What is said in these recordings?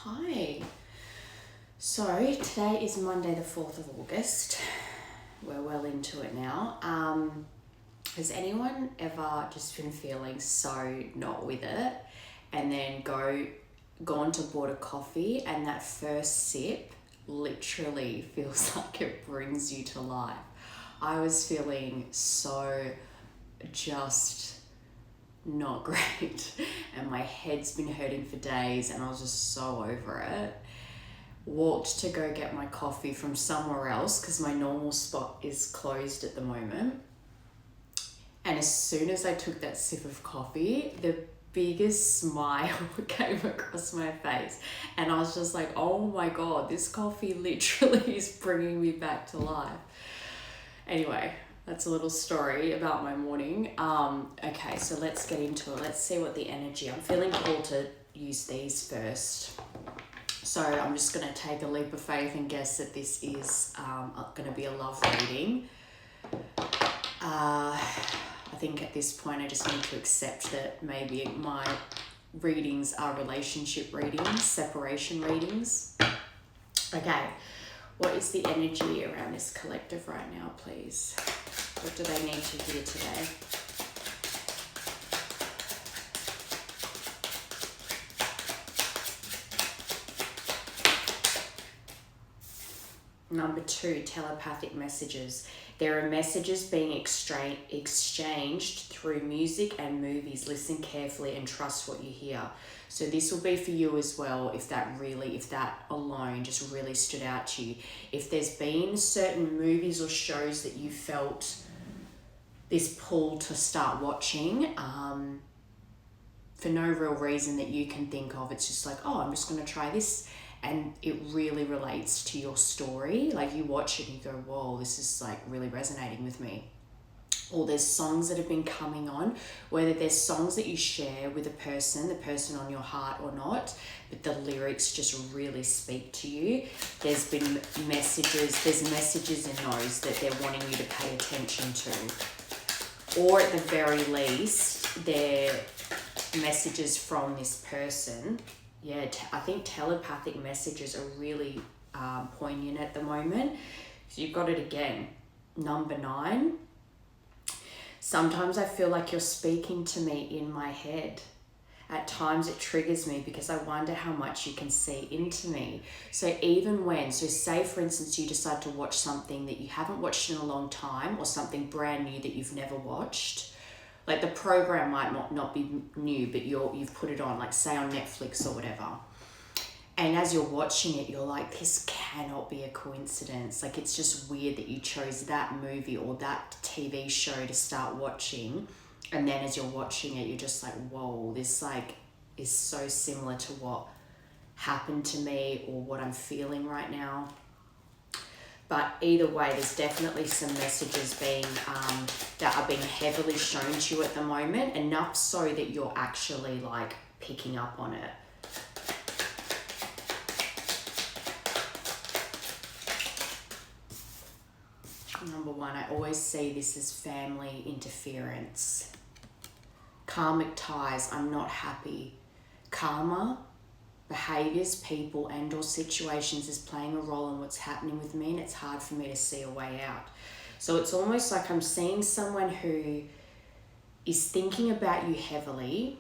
Hi. So today is Monday the 4th of August. We're well into it now. Has anyone ever just been feeling so not with it and then gone to board a coffee and that first sip literally feels like it brings you to life? I was feeling so just not great and my head's been hurting for days and I was just so over it. Walked to go get my coffee from somewhere else because my normal spot is closed at the moment. And as soon as I took that sip of coffee, the biggest smile came across my face. And I was just like, oh my God, this coffee literally is bringing me back to life. Anyway, that's a little story about my morning. Okay, so let's get into it. Let's see what the energy, I'm feeling called to use these first. So I'm just going to take a leap of faith and guess that this is going to be a love reading. I think at this point I just need to accept that maybe my readings are relationship readings, separation readings. Okay, what is the energy around this collective right now, please? What do they need to hear today? Number 2, telepathic messages. There are messages being exchanged through music and movies. Listen carefully and trust what you hear. So this will be for you as well if that alone just really stood out to you. If there's been certain movies or shows that you felt this pull to start watching, for no real reason that you can think of, it's just like, oh, I'm just going to try this. And it really relates to your story. Like you watch it and you go, whoa, this is like really resonating with me. Or there's songs that have been coming on, whether there's songs that you share with the person on your heart or not, but the lyrics just really speak to you. There's messages in those that they're wanting you to pay attention to. Or at the very least, they're messages from this person. Yeah, I think telepathic messages are really poignant at the moment. So you've got it again. Number 9. Sometimes I feel like you're speaking to me in my head. At times it triggers me because I wonder how much you can see into me. So say for instance you decide to watch something that you haven't watched in a long time or something brand new that you've never watched. Like the program might not be new, but you've put it on, like say on Netflix or whatever. And as you're watching it, you're like, this cannot be a coincidence. Like it's just weird that you chose that movie or that TV show to start watching. And then as you're watching it, you're just like, whoa, this like is so similar to what happened to me or what I'm feeling right now. But either way, there's definitely some messages that are being heavily shown to you at the moment, enough so that you're actually like picking up on it. Number 1, I always see this as family interference. Karmic ties, I'm not happy. Karma, behaviors, people and or situations is playing a role in what's happening with me and it's hard for me to see a way out. So it's almost like I'm seeing someone who is thinking about you heavily.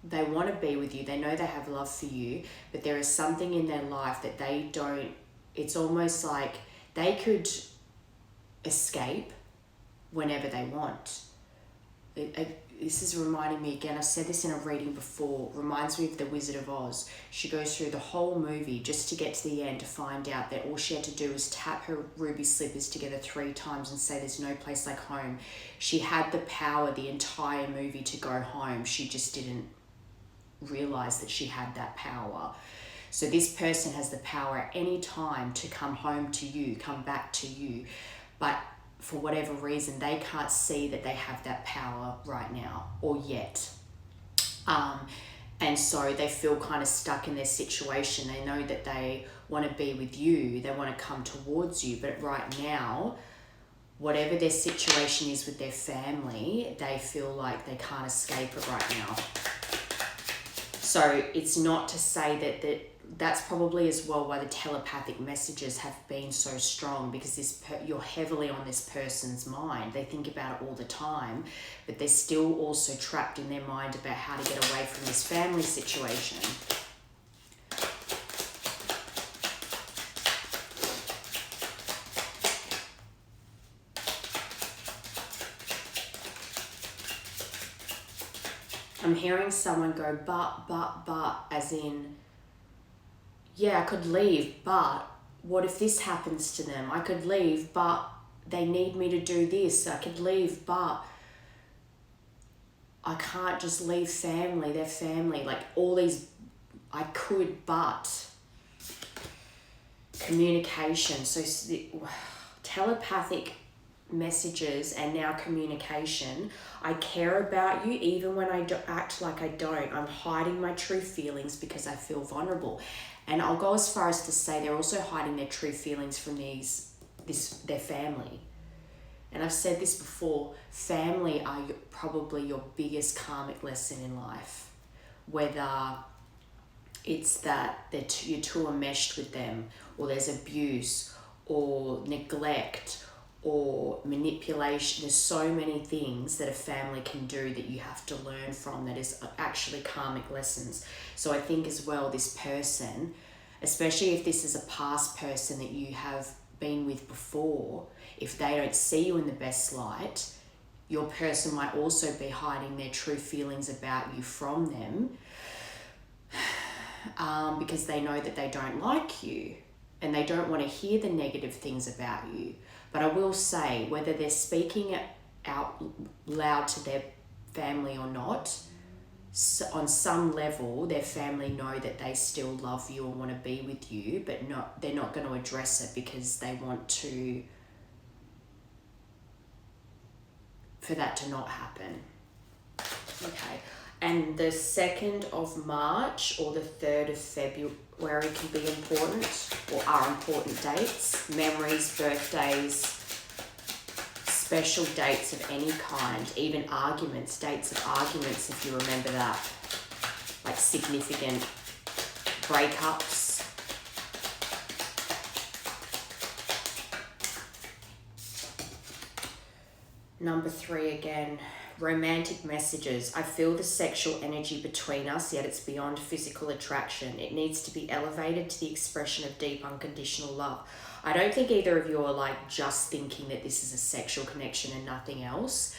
They want to be with you. They know they have love for you, but there is something in their life that they don't, it's almost like they could escape whenever they want. This is reminding me again, I've said this in a reading before, reminds me of the Wizard of Oz. She goes through the whole movie just to get to the end to find out that all she had to do was tap her ruby slippers together 3 times and say there's no place like home. She had the power the entire movie to go home. She just didn't realize that she had that power. So this person has the power at any time to come home to you, come back to you. But for whatever reason, they can't see that they have that power right now or yet. And so they feel kind of stuck in their situation. They know that they want to be with you. They want to come towards you. But right now, whatever their situation is with their family, they feel like they can't escape it right now. So it's not to say that's probably as well why the telepathic messages have been so strong, because you're heavily on this person's mind. They think about it all the time, but they're still also trapped in their mind about how to get away from this family situation. I'm hearing someone go, but, as in, yeah, I could leave, but what if this happens to them? I could leave, but they need me to do this. I could leave, but I can't just leave family. They're family. Like all these, I could, but communication. So telepathic messages and now communication. I care about you even when I act like I don't. I'm hiding my true feelings because I feel vulnerable. And I'll go as far as to say they're also hiding their true feelings from their family. And I've said this before, family are probably your biggest karmic lesson in life. Whether it's that you're too enmeshed with them, or there's abuse, or neglect, or manipulation. There's so many things that a family can do that you have to learn from that is actually karmic lessons. So I think as well, this person, especially if this is a past person that you have been with before, if they don't see you in the best light, your person might also be hiding their true feelings about you from them, because they know that they don't like you and they don't want to hear the negative things about you. But I will say, whether they're speaking it out loud to their family or not, on some level, their family know that they still love you and want to be with you, but they're not going to address it because they want for that to not happen. Okay. And the 2nd of March or the 3rd of February can be important, or are important dates. Memories, birthdays, special dates of any kind, even arguments, dates of arguments, if you remember that. Like significant breakups. Number 3 again. Romantic messages. I feel the sexual energy between us, yet it's beyond physical attraction. It needs to be elevated to the expression of deep, unconditional love. I don't think either of you are like just thinking that this is a sexual connection and nothing else.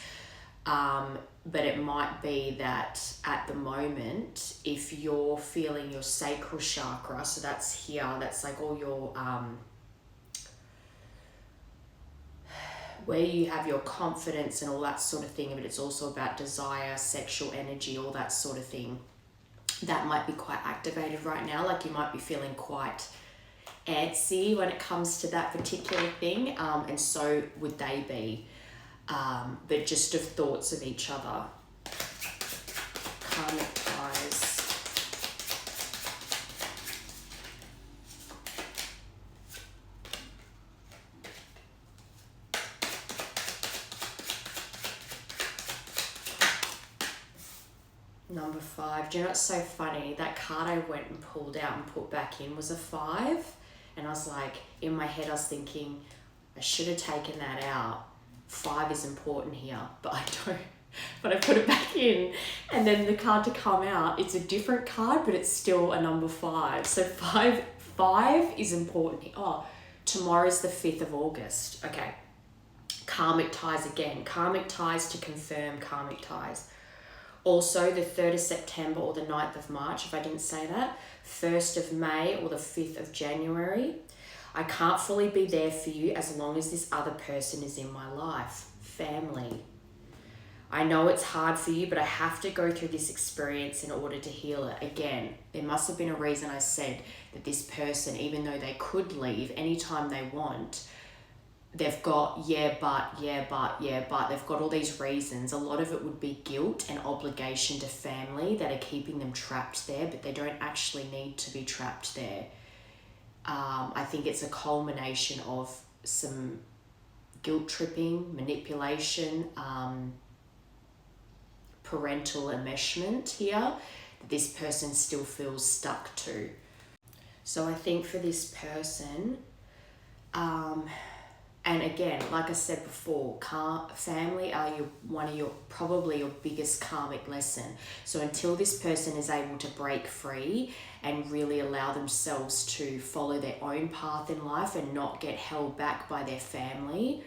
But it might be that at the moment, if you're feeling your sacral chakra, so that's here, that's like all your where you have your confidence and all that sort of thing, but it's also about desire, sexual energy, all that sort of thing. That might be quite activated right now. Like you might be feeling quite antsy when it comes to that particular thing, and so would they be. But just of thoughts of each other. Karmic ties. Number 5. Do you know what's so funny? That card I went and pulled out and put back in was a 5. And I was like, in my head I was thinking, I should have taken that out. 5 is important here, but I don't. But I put it back in. And then the card to come out, it's a different card, but it's still a number 5. So 5 is important. Oh, tomorrow's the 5th of August. Okay. Karmic ties again. Karmic ties to confirm karmic ties. Also, the 3rd of September or the 9th of March, if I didn't say that. 1st of May or the 5th of January. I can't fully be there for you as long as this other person is in my life. Family. I know it's hard for you, but I have to go through this experience in order to heal it. Again, there must have been a reason I said that this person, even though they could leave anytime they want, they've got they've got all these reasons. A lot of it would be guilt and obligation to family that are keeping them trapped there, but they don't actually need to be trapped there. I think it's a culmination of some guilt tripping, manipulation, parental enmeshment here. that this person still feels stuck to. So I think for this person, and again, like I said before, family are probably your biggest karmic lesson. So until this person is able to break free and really allow themselves to follow their own path in life and not get held back by their family,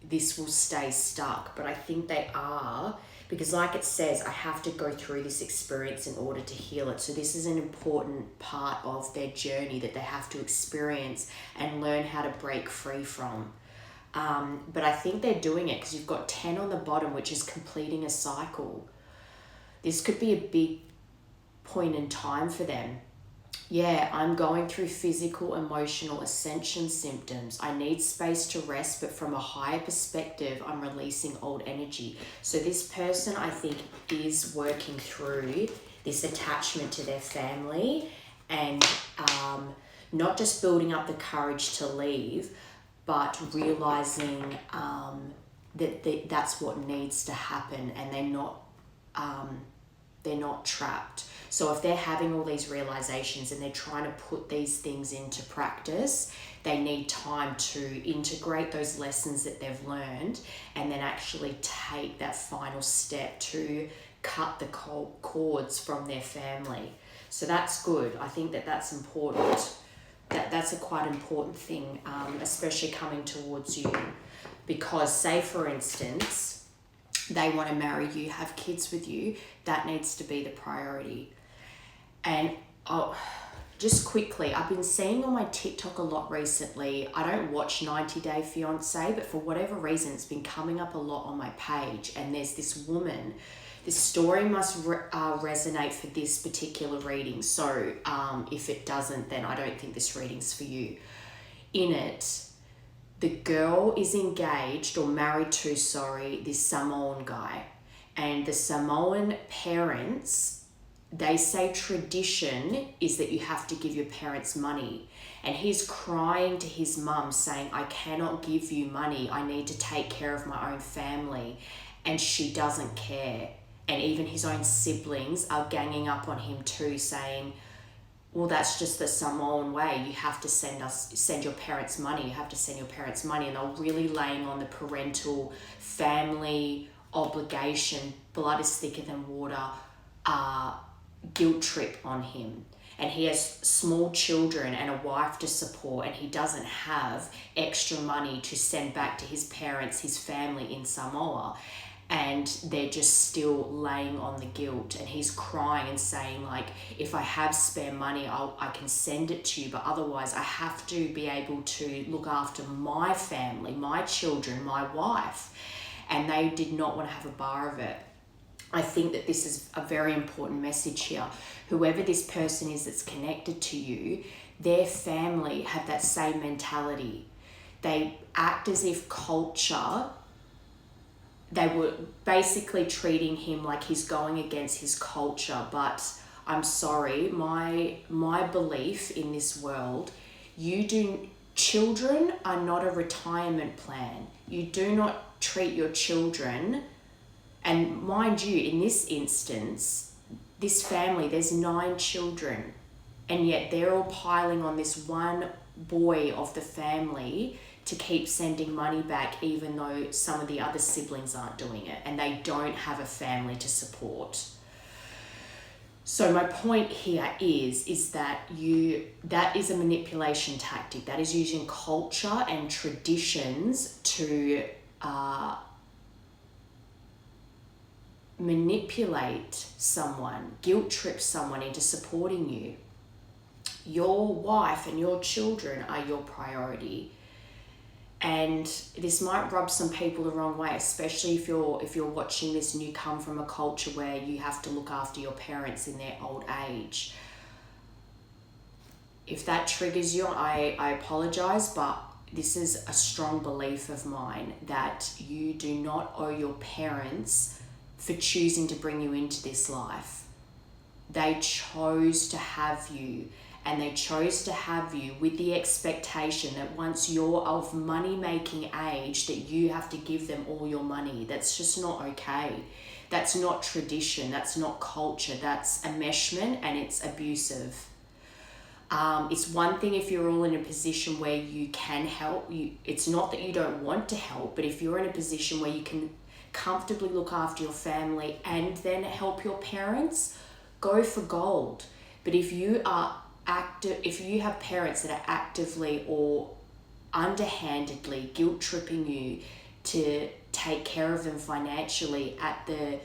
this will stay stuck. But I think they are, because like it says, I have to go through this experience in order to heal it. So this is an important part of their journey that they have to experience and learn how to break free from. But I think they're doing it because you've got 10 on the bottom, which is completing a cycle. This could be a big point in time for them. Yeah, I'm going through physical, emotional ascension symptoms. I need space to rest, but from a higher perspective, I'm releasing old energy. So this person, I think, is working through this attachment to their family and not just building up the courage to leave, but realizing that that's what needs to happen, and they're not trapped. So if they're having all these realizations and they're trying to put these things into practice, they need time to integrate those lessons that they've learned and then actually take that final step to cut the cords from their family. So that's good. I think that's important. That's a quite important thing, especially coming towards you. Because say, for instance, they want to marry you, have kids with you, that needs to be the priority. And just quickly, I've been seeing on my TikTok a lot recently. I don't watch 90 Day Fiancé, but for whatever reason, it's been coming up a lot on my page. And there's this woman. This story must resonate for this particular reading. So if it doesn't, then I don't think this reading's for you. In it, the girl is engaged or married to, this Samoan guy. And the Samoan parents, they say tradition is that you have to give your parents money. And he's crying to his mum saying, I cannot give you money. I need to take care of my own family. And she doesn't care. And even his own siblings are ganging up on him too, saying, well, that's just the Samoan way. You have to send your parents money. You have to send your parents money. And they're really laying on the parental family obligation, blood is thicker than water, guilt trip on him. And he has small children and a wife to support, and he doesn't have extra money to send back to his parents, his family in Samoa. And they're just still laying on the guilt, and he's crying and saying, like, if I have spare money, I can send it to you, but otherwise I have to be able to look after my family, my children, my wife. And they did not want to have a bar of it. I think that this is a very important message here. Whoever this person is that's connected to you, their family have that same mentality. They act as if culture, they were basically treating him like he's going against his culture. But I'm sorry, my belief in this world, children are not a retirement plan. You do not treat your children, and mind you, in this instance, this family, there's 9 children, and yet they're all piling on this one boy of the family to keep sending money back, even though some of the other siblings aren't doing it and they don't have a family to support. So my point here is that that is a manipulation tactic. That is using culture and traditions to manipulate someone, guilt trip someone into supporting you. Your wife and your children are your priority. And this might rub some people the wrong way, especially if you're watching this and you come from a culture where you have to look after your parents in their old age. If that triggers you, I apologize, but this is a strong belief of mine that you do not owe your parents for choosing to bring you into this life. They chose to have you. And they chose to have you with the expectation that once you're of money-making age, that you have to give them all your money. That's just not okay. That's not tradition, that's not culture, that's enmeshment, and it's abusive. It's one thing if you're all in a position where you can help. It's not that you don't want to help, but if you're in a position where you can comfortably look after your family and then help your parents, go for gold. But if you have parents that are actively or underhandedly guilt tripping you to take care of them financially at the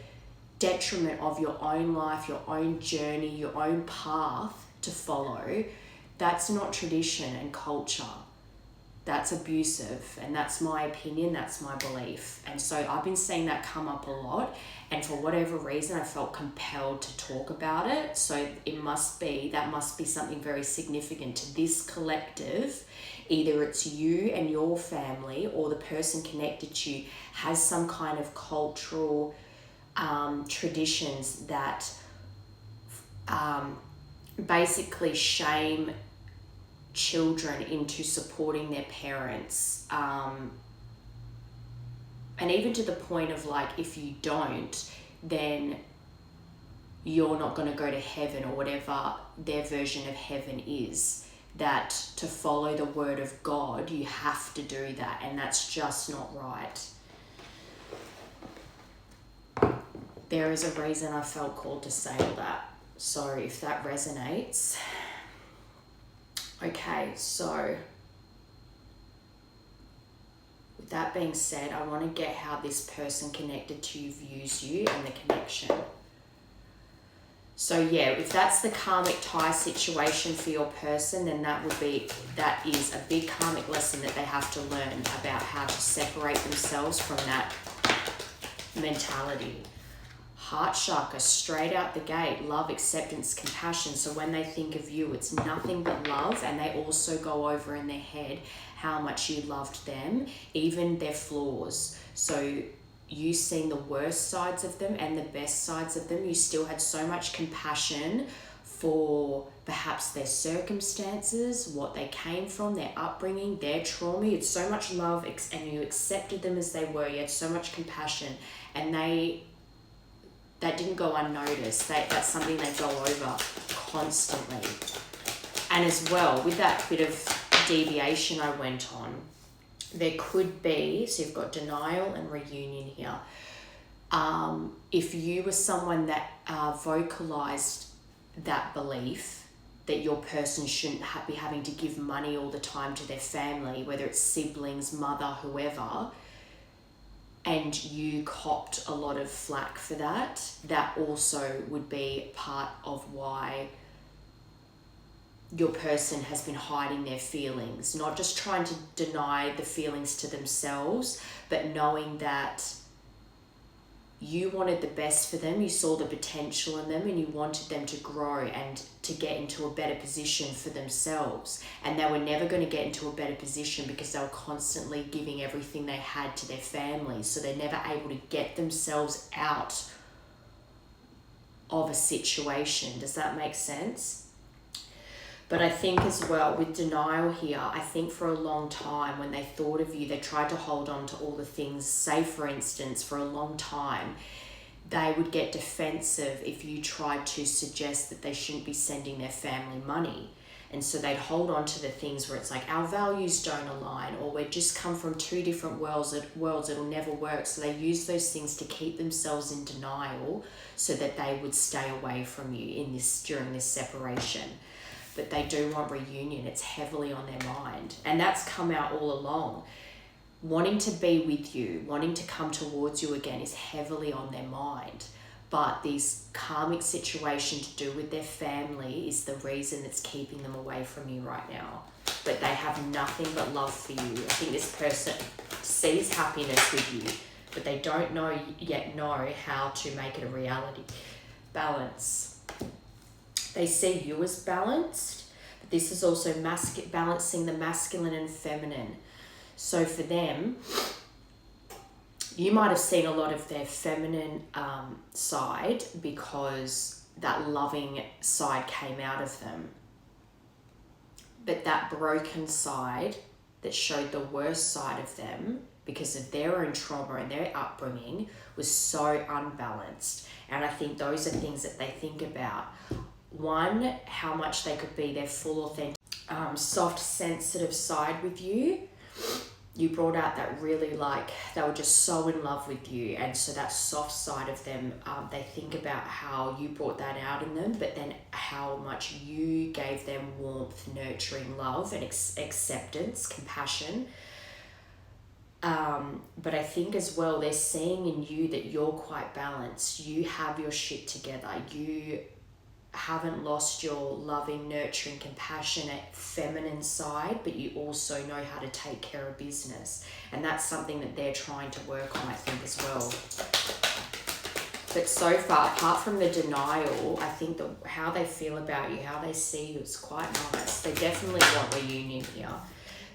detriment of your own life, your own journey, your own path to follow, that's not tradition and culture. That's abusive, and that's my opinion, that's my belief. And so I've been seeing that come up a lot, and for whatever reason I felt compelled to talk about it. So that must be something very significant to this collective. Either it's you and your family, or the person connected to you has some kind of cultural traditions that basically shame children into supporting their parents, and even to the point of like, if you don't, then you're not going to go to heaven, or whatever their version of heaven is. That to follow the word of God, you have to do that, and that's just not right. There is a reason I felt called to say all that. So if that resonates. Okay, so with that being said, I want to get how this person connected to you views you and the connection. So yeah, if that's the karmic tie situation for your person, then that is a big karmic lesson that they have to learn about how to separate themselves from that mentality. Heart chakra, straight out the gate, love, acceptance, compassion. So when they think of you, it's nothing but love, and they also go over in their head how much you loved them, even their flaws. So you seen the worst sides of them and the best sides of them. You still had so much compassion for perhaps their circumstances, what they came from, their upbringing, their trauma. You had so much love and you accepted them as they were. You had so much compassion, and that didn't go unnoticed. That's something they go over constantly. And as well, with that bit of deviation I went on, there could be, so you've got denial and reunion here. If you were someone that vocalized that belief that your person shouldn't be having to give money all the time to their family, whether it's siblings, mother, whoever, and you copped a lot of flack for that, that also would be part of why your person has been hiding their feelings, not just trying to deny the feelings to themselves, but knowing that you wanted the best for them, you saw the potential in them, and you wanted them to grow and to get into a better position for themselves. And they were never going to get into a better position because they were constantly giving everything they had to their families. So they're never able to get themselves out of a situation. Does that make sense? But I think as well with denial here, I think for a long time when they thought of you, they tried to hold on to all the things. Say for instance, for a long time, they would get defensive if you tried to suggest that they shouldn't be sending their family money. And so they'd hold on to the things where it's like, our values don't align, or we just come from two different worlds, it'll never work. So they use those things to keep themselves in denial so that they would stay away from you during this separation. But they do want reunion. It's heavily on their mind. And that's come out all along. Wanting to be with you, wanting to come towards you again is heavily on their mind. But this karmic situation to do with their family is the reason that's keeping them away from you right now. But they have nothing but love for you. I think this person sees happiness with you, but they don't yet know how to make it a reality. Balance. They see you as balanced, but this is also balancing the masculine and feminine. So for them, you might have seen a lot of their feminine side because that loving side came out of them. But that broken side that showed the worst side of them, because of their own trauma and their upbringing was so unbalanced. And I think those are things that they think about. One, how much they could be their full, authentic, soft, sensitive side with you. You brought out that really, like, they were just so in love with you, and so that soft side of them, they think about how you brought that out in them, but then how much you gave them warmth, nurturing, love, and acceptance, compassion. But I think as well, they're seeing in you that you're quite balanced. You have your shit together. You haven't lost your loving, nurturing, compassionate, feminine side, but you also know how to take care of business. And that's something that they're trying to work on, I think, as well. But so far, apart from the denial, I think how they feel about you, how they see you, is quite nice. They definitely want reunion here.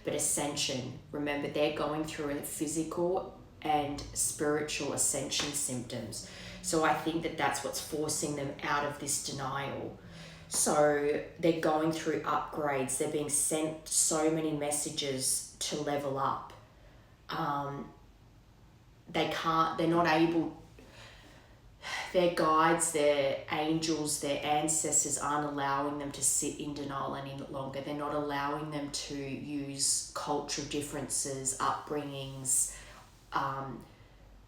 But ascension, remember, they're going through a physical and spiritual ascension symptoms. So I think that that's what's forcing them out of this denial. So they're going through upgrades. They're being sent so many messages to level up. They're not able, their guides, their angels, their ancestors aren't allowing them to sit in denial any longer. They're not allowing them to use cultural differences, upbringings,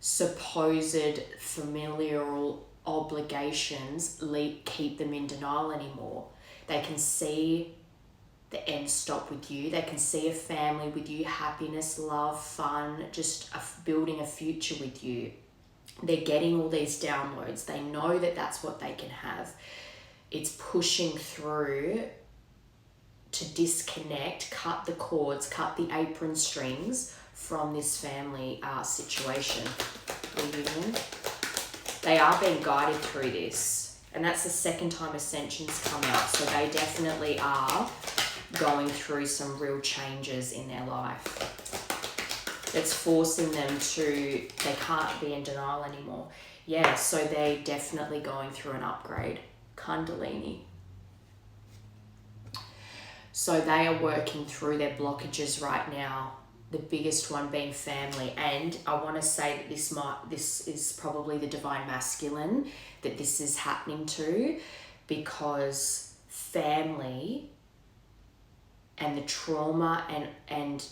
supposed familial obligations keep them in denial anymore. They can see the end stop with you. They can see a family with you, happiness, love, fun, just building a future with you. They're getting all these downloads. They know that that's what they can have. It's pushing through to disconnect, cut the cords, cut the apron strings from this family situation. Reunion. They are being guided through this. And that's the second time Ascension's come out. So they definitely are going through some real changes in their life. It's forcing them they can't be in denial anymore. Yeah, so they're definitely going through an upgrade. Kundalini. So they are working through their blockages right now. The biggest one being family. And I want to say that this is probably the divine masculine that this is happening to, because family and the trauma and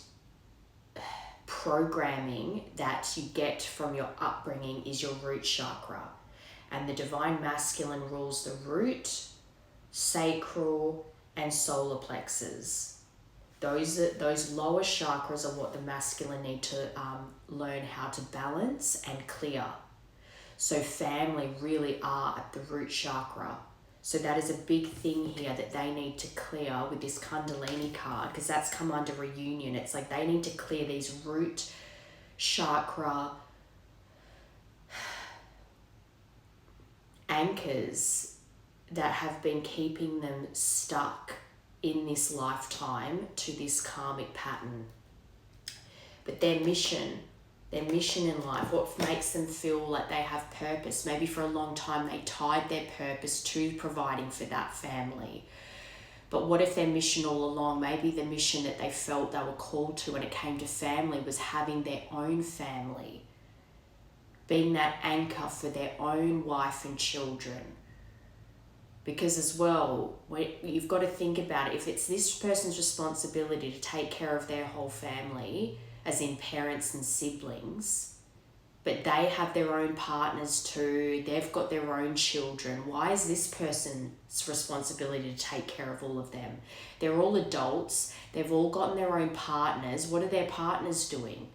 programming that you get from your upbringing is your root chakra. And the divine masculine rules the root, sacral, and solar plexus. Those lower chakras are what the masculine need to learn how to balance and clear. So family really are at the root chakra. So that is a big thing here that they need to clear with this Kundalini card, because that's come under reunion. It's like they need to clear these root chakra anchors that have been keeping them stuck in this lifetime to this karmic pattern. But their mission in life, what makes them feel like they have purpose. Maybe for a long time they tied their purpose to providing for that family. But what if their mission all along, maybe the mission that they felt they were called to when it came to family was having their own family, being that anchor for their own wife and children. Because as well, you've got to think about it. If it's this person's responsibility to take care of their whole family, as in parents and siblings, but they have their own partners too, they've got their own children, why is this person's responsibility to take care of all of them? They're all adults, they've all gotten their own partners. What are their partners doing?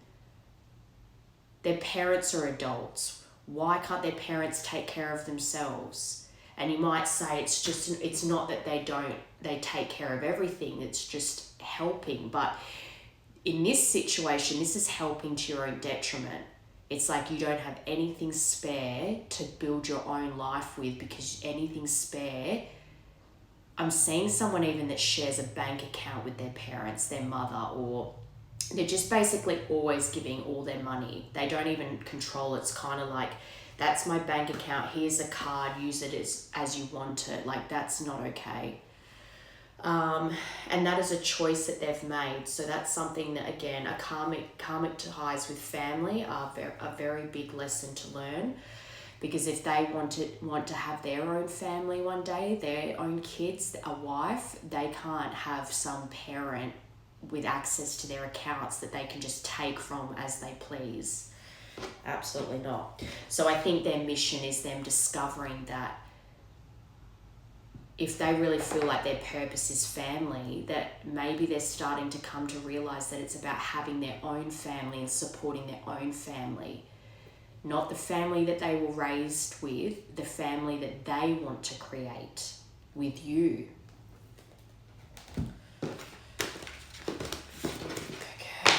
Their parents are adults. Why can't their parents take care of themselves? And you might say it's not that they take care of everything, it's just helping. But in this situation, this is helping to your own detriment. It's like you don't have anything spare to build your own life with, because anything spare, I'm seeing someone even that shares a bank account with their parents, their mother, or they're just basically always giving all their money. They don't even control. It's kind of like, that's my bank account, here's a card, use it as you want it. Like, that's not okay. And that is a choice that they've made. So that's something that, again, a karmic ties with family are a very big lesson to learn. Because if they want to have their own family one day, their own kids, a wife, they can't have some parent with access to their accounts that they can just take from as they please. Absolutely not. So I think their mission is them discovering that if they really feel like their purpose is family, that maybe they're starting to come to realize that it's about having their own family and supporting their own family. Not the family that they were raised with, the family that they want to create with you. Okay.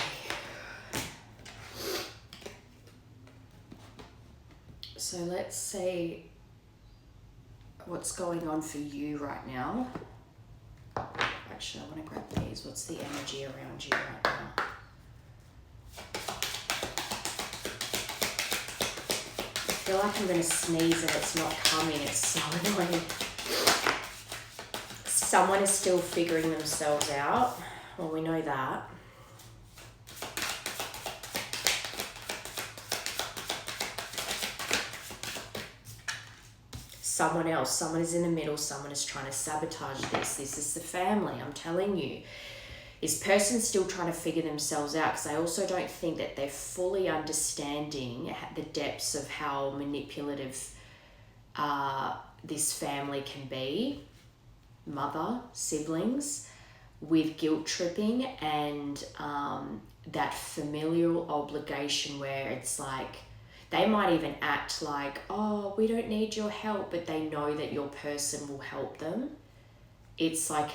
So let's see what's going on for you right now. Actually, I want to grab these. What's the energy around you right now? I feel like I'm going to sneeze and it's not coming. It's so annoying. Someone is still figuring themselves out. Well, we know that. Someone is in the middle. Someone is trying to sabotage this. This is the family, I'm telling you. This person's still trying to figure themselves out, because I also don't think that they're fully understanding the depths of how manipulative this family can be. Mother, siblings, with guilt tripping and that familial obligation where it's like, they might even act like, oh, we don't need your help, but they know that your person will help them. It's like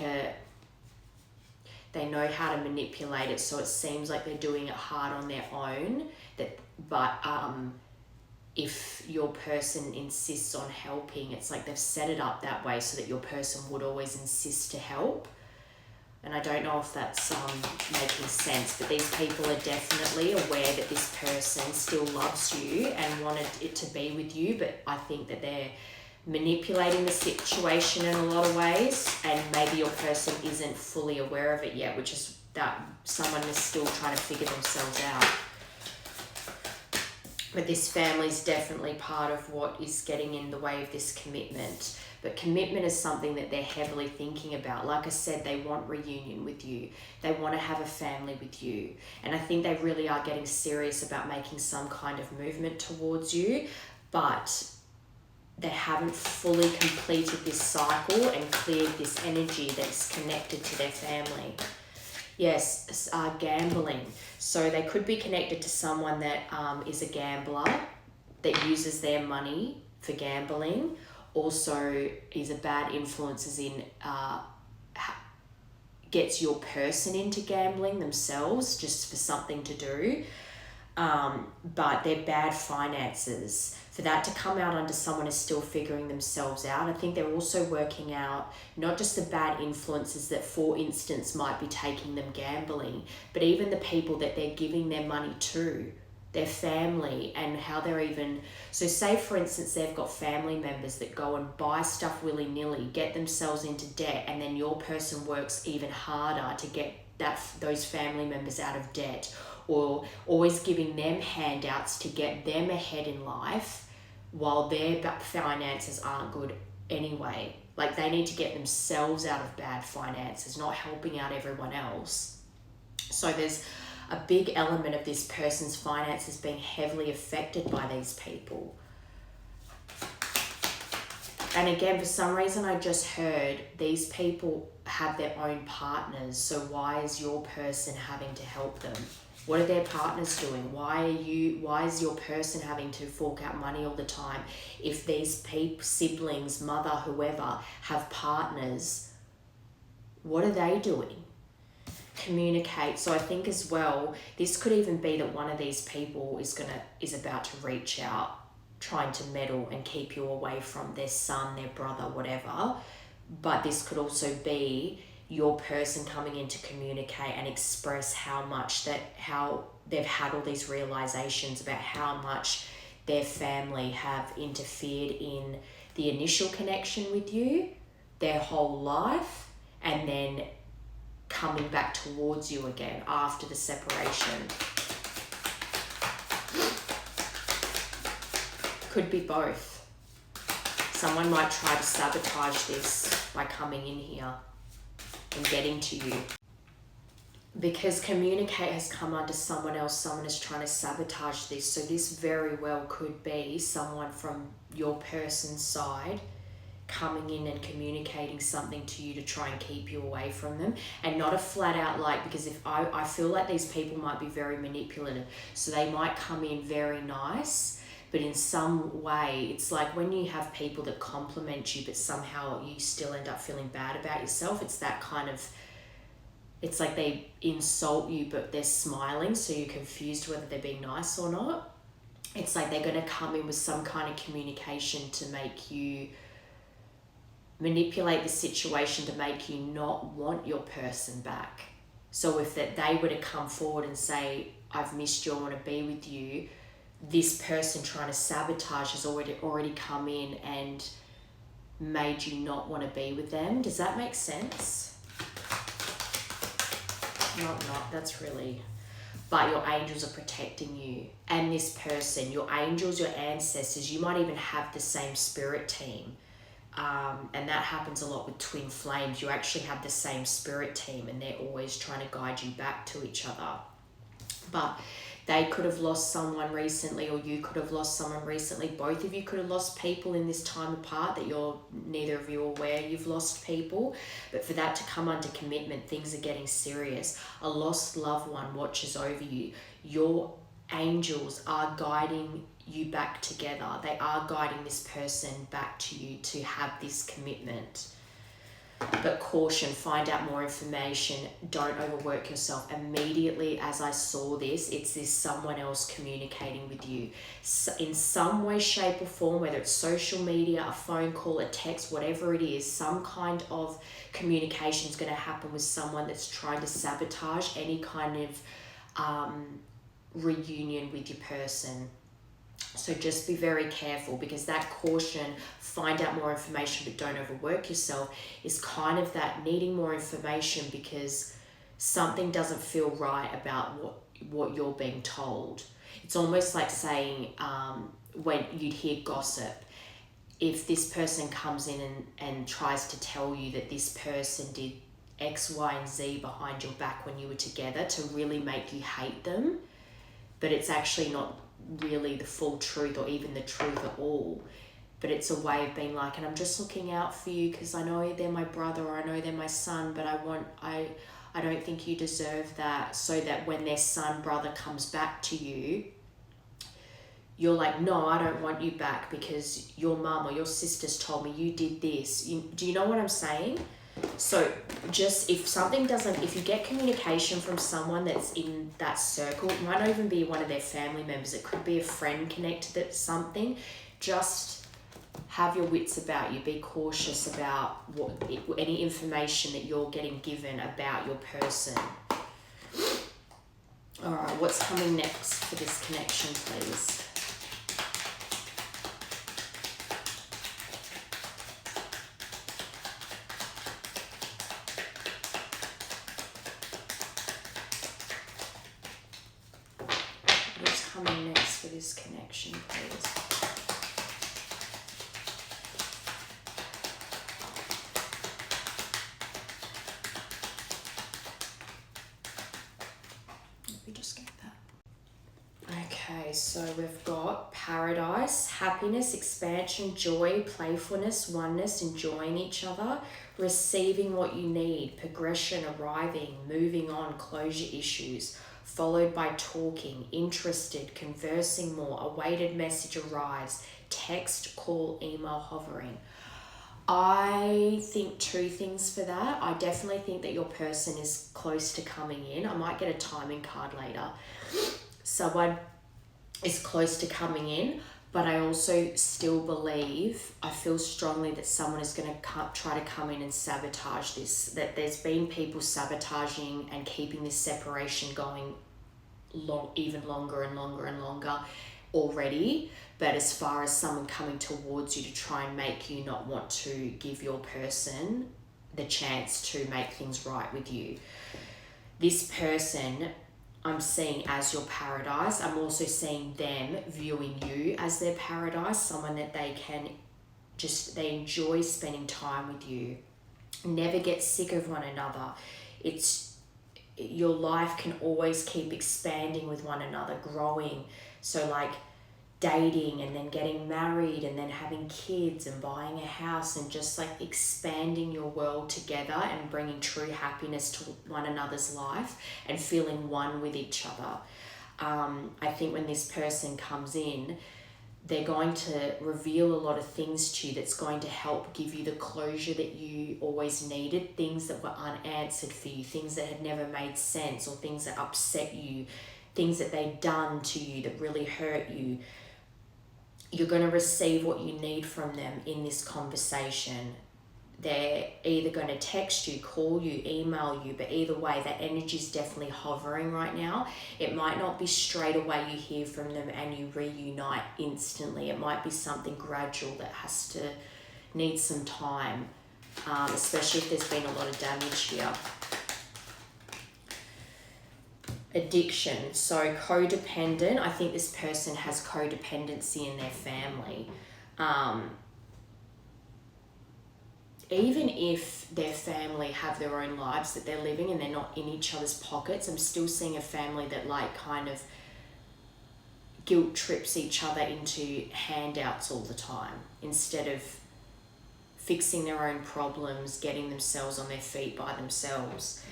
they know how to manipulate it, so it seems like they're doing it hard on their own. But if your person insists on helping, it's like they've set it up that way so that your person would always insist to help. And I don't know if that's making sense, but these people are definitely aware that this person still loves you and wanted it to be with you, but I think that they're manipulating the situation in a lot of ways, and maybe your person isn't fully aware of it yet, which is that someone is still trying to figure themselves out. But this family is definitely part of what is getting in the way of this commitment. But commitment is something that they're heavily thinking about. Like I said, they want reunion with you. They want to have a family with you. And I think they really are getting serious about making some kind of movement towards you, but they haven't fully completed this cycle and cleared this energy that's connected to their family. Yes, gambling. So they could be connected to someone that is a gambler, that uses their money for gambling, also is a bad influence, as in gets your person into gambling themselves just for something to do. But they're bad finances. For that to come out under someone is still figuring themselves out. I think they're also working out not just the bad influences that, for instance, might be taking them gambling, but even the people that they're giving their money to, their family, and how they're even... So say, for instance, they've got family members that go and buy stuff willy-nilly, get themselves into debt, and then your person works even harder to get those family members out of debt, or always giving them handouts to get them ahead in life while their finances aren't good anyway. Like, they need to get themselves out of bad finances, not helping out everyone else. So there's a big element of this person's finances being heavily affected by these people. And again, for some reason, I just heard these people have their own partners. So why is your person having to help them? What are their partners doing? Why is your person having to fork out money all the time? If these siblings, mother, whoever, have partners, what are they doing? Communicate. So I think as well, this could even be that one of these people is about to reach out, trying to meddle and keep you away from their son, their brother, whatever. But this could also be your person coming in to communicate and express how they've had all these realizations about how much their family have interfered in the initial connection with you, their whole life, and then coming back towards you again after the separation. Could be both. Someone might try to sabotage this by coming in here and getting to you. Because communicate has come under someone else, someone is trying to sabotage this. So this very well could be someone from your person's side coming in and communicating something to you to try and keep you away from them, and not a flat out like, because if I feel like these people might be very manipulative, so they might come in very nice, but in some way it's like when you have people that compliment you but somehow you still end up feeling bad about yourself. It's that kind of, it's like they insult you but they're smiling, so you're confused whether they're being nice or not. It's like they're going to come in with some kind of communication to make you manipulate the situation, to make you not want your person back. So if that they were to come forward and say, I've missed you, I want to be with you, this person trying to sabotage has already come in and made you not want to be with them. Does that make sense? Not, that's really... But your angels are protecting you and this person, your angels, your ancestors. You might even have the same spirit team. And that happens a lot with twin flames. You actually have the same spirit team and they're always trying to guide you back to each other. But they could have lost someone recently, or you could have lost someone recently. Both of you could have lost people in this time apart that neither of you are aware you've lost people. But for that to come under commitment, things are getting serious. A lost loved one watches over you. Your angels are guiding you back together. They are guiding this person back to you to have this commitment. But caution, find out more information. Don't overwork yourself. Immediately as I saw this, it's this someone else communicating with you in some way, shape or form, whether it's social media, a phone call, a text, whatever it is. Some kind of communication is going to happen with someone that's trying to sabotage any kind of reunion with your person. So just be very careful, because that caution, find out more information but don't overwork yourself, is kind of that needing more information because something doesn't feel right about what you're being told. It's almost like saying when you'd hear gossip, if this person comes in and tries to tell you that this person did X, Y, and Z behind your back when you were together to really make you hate them, but it's actually not really the full truth or even the truth at all, but it's a way of being like, and I'm just looking out for you because I know they're my brother or I know they're my son, but I don't think you deserve that, so that when their son brother comes back to you, you're like, no, I don't want you back because your mum or your sisters told me you did this. Do you know what I'm saying? So just if you get communication from someone that's in that circle, it might not even be one of their family members, it could be a friend connected to something, just have your wits about you. Be cautious about any information that you're getting given about your person. All right, what's coming next for this connection, please? What's coming next for this connection, please? Let me just get that. Okay, so we've got paradise, happiness, expansion, joy, playfulness, oneness, enjoying each other, receiving what you need, progression, arriving, moving on, closure issues, followed by talking, interested, conversing more, awaited message arrives, text, call, email, hovering. I think two things for that. I definitely think that your person is close to coming in. I might get a timing card later. Someone is close to coming in, but I also still believe, I feel strongly that someone is going to try to come in and sabotage this, that there's been people sabotaging and keeping this separation going even longer and longer and longer already. But as far as someone coming towards you to try and make you not want to give your person the chance to make things right with you. This person I'm seeing as your paradise. I'm also seeing them viewing you as their paradise, someone that they enjoy spending time with you, never get sick of one another. Your life can always keep expanding with one another, growing. So like dating and then getting married and then having kids and buying a house and just like expanding your world together and bringing true happiness to one another's life and feeling one with each other. I think when this person comes in, they're going to reveal a lot of things to you that's going to help give you the closure that you always needed, things that were unanswered for you, things that had never made sense, or things that upset you, things that they'd done to you that really hurt you. You're going to receive what you need from them in this conversation. They're either going to text you, call you, email you, but either way, that energy is definitely hovering right now. It might not be straight away you hear from them and you reunite instantly. It might be something gradual that need some time, especially if there's been a lot of damage here. Addiction. So codependent. I think this person has codependency in their family. Even if their family have their own lives that they're living and they're not in each other's pockets, I'm still seeing a family that like kind of guilt trips each other into handouts all the time instead of fixing their own problems, getting themselves on their feet by themselves.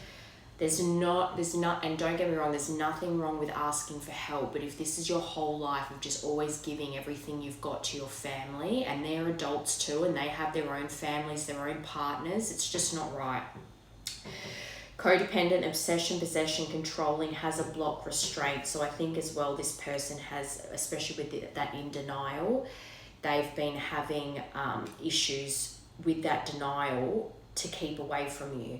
And don't get me wrong, there's nothing wrong with asking for help, but if this is your whole life of just always giving everything you've got to your family, and they're adults too, and they have their own families, their own partners, it's just not right. Codependent, obsession, possession, controlling, has a block, restraint. So I think as well this person has, especially with that in denial, they've been having issues with that denial to keep away from you.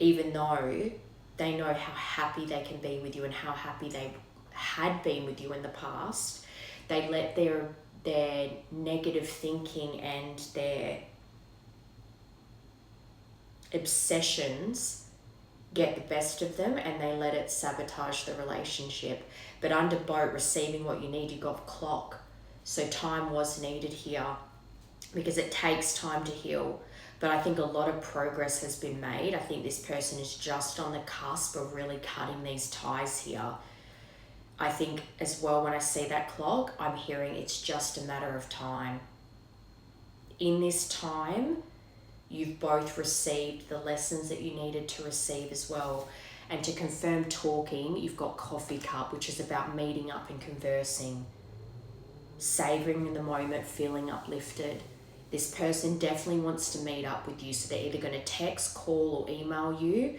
Even though they know how happy they can be with you and how happy they had been with you in the past, they let their negative thinking and their obsessions get the best of them, and they let it sabotage the relationship. But under boat, receiving what you need, you got clock. So time was needed here because it takes time to heal. But I think a lot of progress has been made. I think this person is just on the cusp of really cutting these ties here. I think as well, when I see that clock, I'm hearing it's just a matter of time. In this time, you've both received the lessons that you needed to receive as well. And to confirm talking, you've got coffee cup, which is about meeting up and conversing, savoring the moment, feeling uplifted. This person definitely wants to meet up with you. So they're either going to text, call, or email you.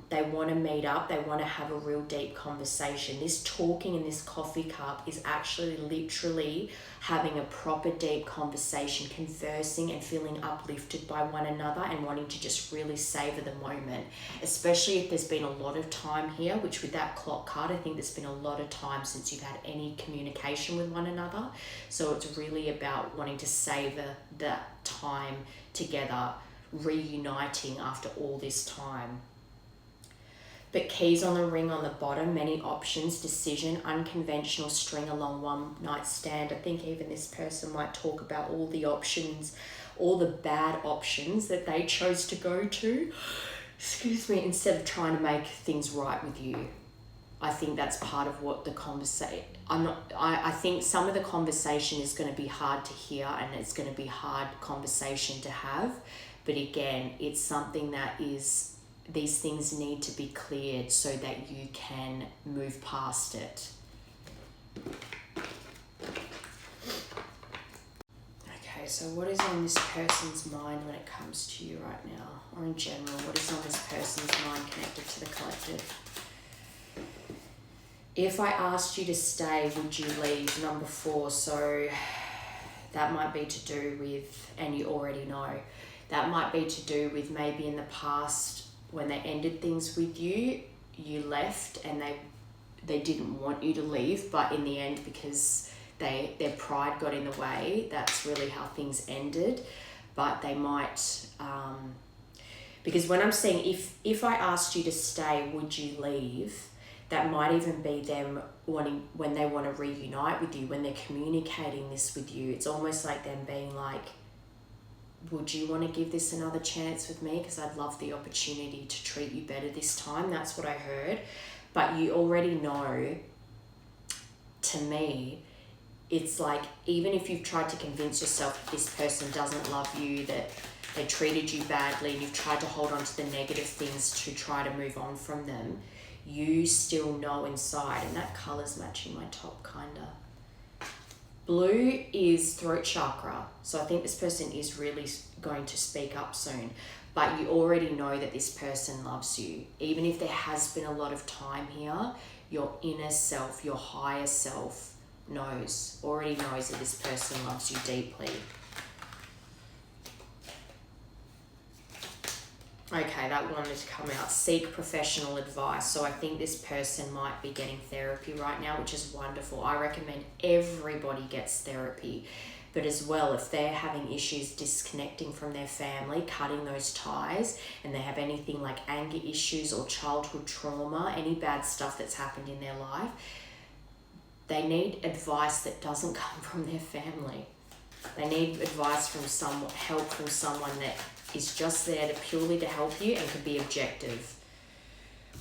They want to meet up. They want to have a real deep conversation. This talking in this coffee cup is actually literally having a proper deep conversation, conversing and feeling uplifted by one another and wanting to just really savor the moment, especially if there's been a lot of time here, which with that clock card, I think there's been a lot of time since you've had any communication with one another. So it's really about wanting to savor that time together, reuniting after all this time. But keys on the ring on the bottom, many options, decision, unconventional, string along one night stand. I think even this person might talk about all the options, all the bad options that they chose to go to, instead of trying to make things right with you. I think that's part of what the conversation, I think some of the conversation is going to be hard to hear and it's going to be hard conversation to have. But again, it's something that these things need to be cleared so that you can move past it. Okay, so what is on this person's mind when it comes to you right now? Or in general, what is on this person's mind connected to the collective? If I asked you to stay, would you leave? Number 4, so that might be to do with, and you already know, that might be to do with maybe in the past when they ended things with you, you left and they didn't want you to leave, but in the end, because their pride got in the way, that's really how things ended. But they might Because when I'm saying if I asked you to stay, would you leave? That might even be them wanting, when they want to reunite with you, when they're communicating this with you, it's almost like them being like, would you want to give this another chance with me? Because I'd love the opportunity to treat you better this time. That's what I heard. But you already know, to me, it's like, even if you've tried to convince yourself that this person doesn't love you, that they treated you badly, and you've tried to hold on to the negative things to try to move on from them, you still know inside, and that colour's matching my top, kinda. Blue is throat chakra, so I think this person is really going to speak up soon, but you already know that this person loves you. Even if there has been a lot of time here, your inner self, your higher self already knows that this person loves you deeply. Okay, that wanted to come out. Seek professional advice. So I think this person might be getting therapy right now, which is wonderful. I recommend everybody gets therapy. But as well, if they're having issues disconnecting from their family, cutting those ties, and they have anything like anger issues or childhood trauma, any bad stuff that's happened in their life, they need advice that doesn't come from their family. They need advice from help from someone that is just there to purely to help you and can be objective.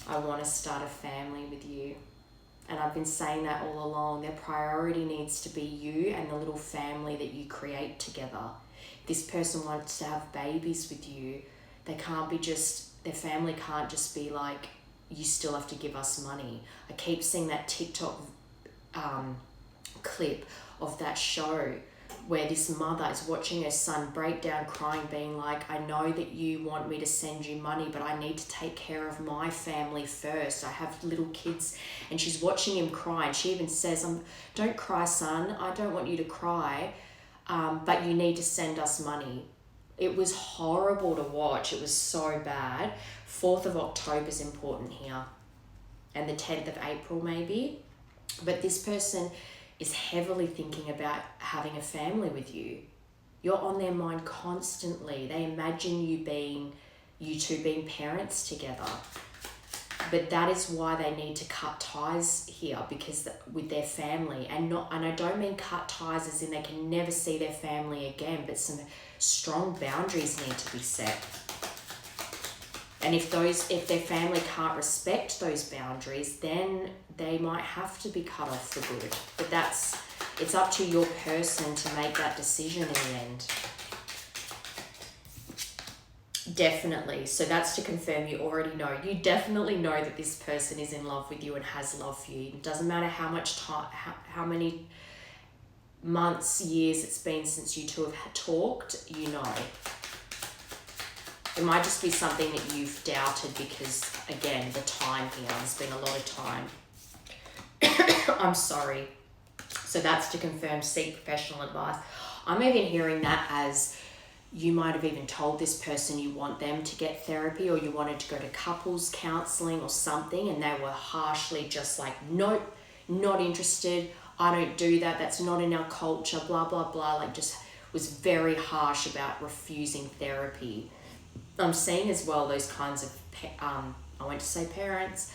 I want to start a family with you. And I've been saying that all along. Their priority needs to be you and the little family that you create together. This person wants to have babies with you. Their family can't just be like, you still have to give us money. I keep seeing that TikTok clip of that show where this mother is watching her son break down crying, being like, I know that you want me to send you money, but I need to take care of my family first. I have little kids. And she's watching him cry, and she even says, don't cry, son. I don't want you to cry, but you need to send us money. It was horrible to watch. It was so bad. 4th of October is important here, and the 10th of April maybe. But this person is heavily thinking about having a family with you. You're on their mind constantly. They imagine you two being parents together. But that is why they need to cut ties here, because with their family, and I don't mean cut ties as in they can never see their family again, but some strong boundaries need to be set. And if their family can't respect those boundaries, then they might have to be cut off for good. But it's up to your person to make that decision in the end. Definitely. So that's to confirm you already know. You definitely know that this person is in love with you and has love for you. It doesn't matter how much time, how many months, years it's been since you two have talked, you know. It might just be something that you've doubted because, again, the time here, there's been a lot of time. I'm sorry. So that's to confirm, seek professional advice. I'm even hearing that as you might have even told this person you want them to get therapy, or you wanted to go to couples counselling or something, and they were harshly just like, nope, not interested. I don't do that. That's not in our culture, blah, blah, blah. Like, just was very harsh about refusing therapy. I'm seeing as well those kinds of, I went to say parents,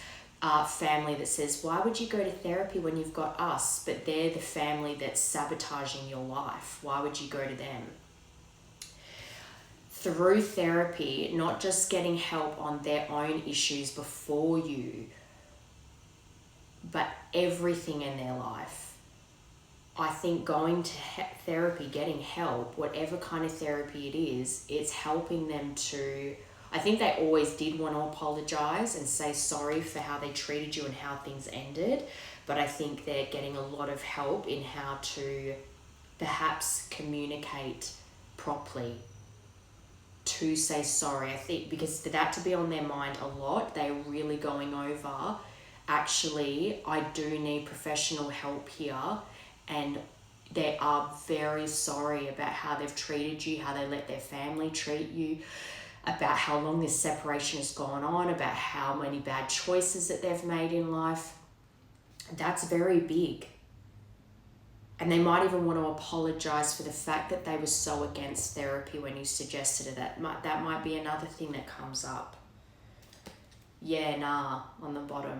family that says, why would you go to therapy when you've got us? But they're the family that's sabotaging your life. Why would you go to them? Through therapy, not just getting help on their own issues before you, but everything in their life. I think going to therapy, getting help, whatever kind of therapy it is, it's helping them to, I think they always did want to apologize and say sorry for how they treated you and how things ended. But I think they're getting a lot of help in how to perhaps communicate properly, to say sorry. I think because for that to be on their mind a lot, they're really going over, actually, I do need professional help here. And they are very sorry about how they've treated you, how they let their family treat you, about how long this separation has gone on, about how many bad choices that they've made in life. That's very big. And they might even want to apologize for the fact that they were so against therapy when you suggested it. That might be another thing that comes up. Yeah, nah, on the bottom.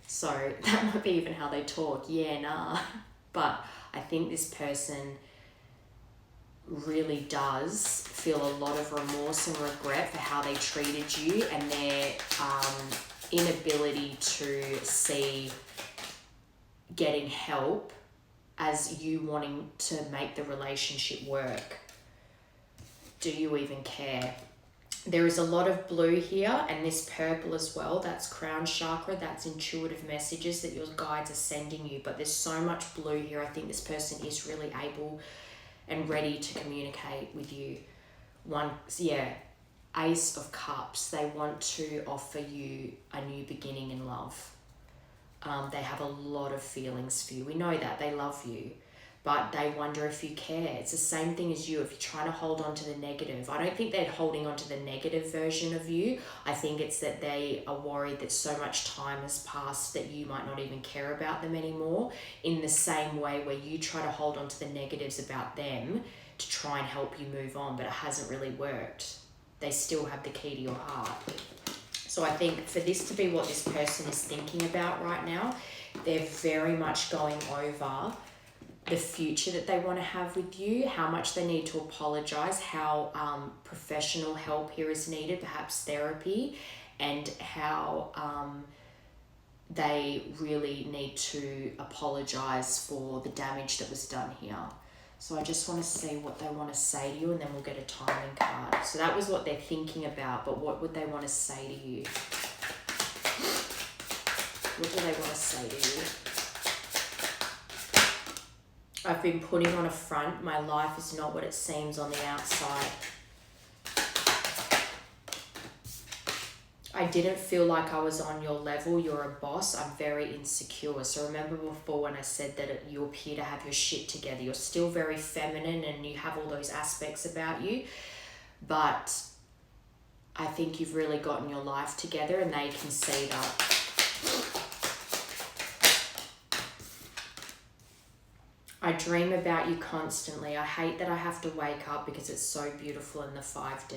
So that might be even how they talk. Yeah, nah. But I think this person really does feel a lot of remorse and regret for how they treated you, and their inability to see getting help as you wanting to make the relationship work. Do you even care? There is a lot of blue here, and this purple as well. That's crown chakra. That's intuitive messages that your guides are sending you. But there's so much blue here. I think this person is really able and ready to communicate with you. Ace of Cups. They want to offer you a new beginning in love. They have a lot of feelings for you. We know that. They love you. But they wonder if you care. It's the same thing as you. If you're trying to hold on to the negative, I don't think they're holding on to the negative version of you. I think it's that they are worried that so much time has passed that you might not even care about them anymore, in the same way where you try to hold on to the negatives about them to try and help you move on, but it hasn't really worked. They still have the key to your heart. So I think for this to be what this person is thinking about right now, they're very much going over the future that they want to have with you, how much they need to apologize, how professional help here is needed, perhaps therapy, and how they really need to apologize for the damage that was done here. So I just want to see what they want to say to you, and then we'll get a timing card. So that was what they're thinking about, but what would they want to say to you? What do they want to say to you? I've been putting on a front. My life is not what it seems on the outside. I didn't feel like I was on your level. You're a boss. I'm very insecure. So remember before when I said that you appear to have your shit together. You're still very feminine and you have all those aspects about you. But I think you've really gotten your life together, and they can see that. I dream about you constantly. I hate that I have to wake up because it's so beautiful in the 5D.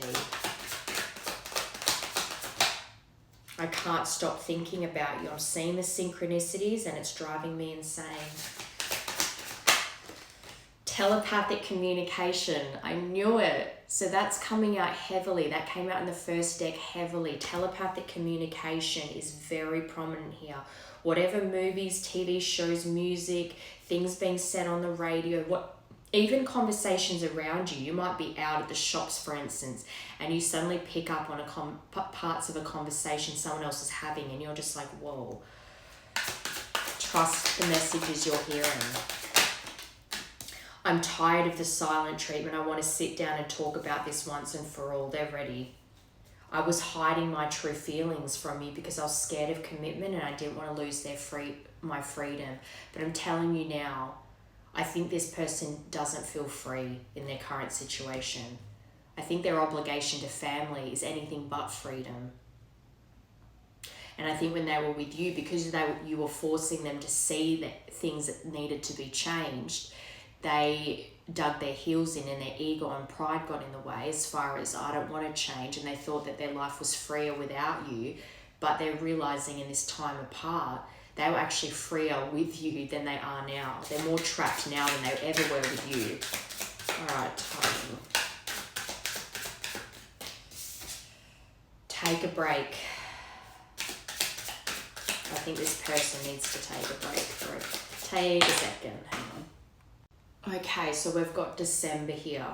I can't stop thinking about you. I'm seeing the synchronicities and it's driving me insane. Telepathic communication. I knew it. So that's coming out heavily. That came out in the first deck heavily. Telepathic communication is very prominent here. Whatever movies, TV shows, music, things being said on the radio, even conversations around you. You might be out at the shops, for instance, and you suddenly pick up on parts of a conversation someone else is having, and you're just like, whoa. Trust the messages you're hearing. I'm tired of the silent treatment. I want to sit down and talk about this once and for all. They're ready. I was hiding my true feelings from you because I was scared of commitment and I didn't want to lose my freedom. But I'm telling you now, I think this person doesn't feel free in their current situation. I think their obligation to family is anything but freedom. And I think when they were with you, because you were forcing them to see that things that needed to be changed, they dug their heels in and their ego and pride got in the way as far as I don't want to change, and they thought that their life was freer without you. But they're realizing in this time apart, they were actually freer with you than they are now. They're more trapped now than they ever were with you. All right, take a break. I think this person needs to take a break for it. Take a second, hang on. Okay, so we've got December here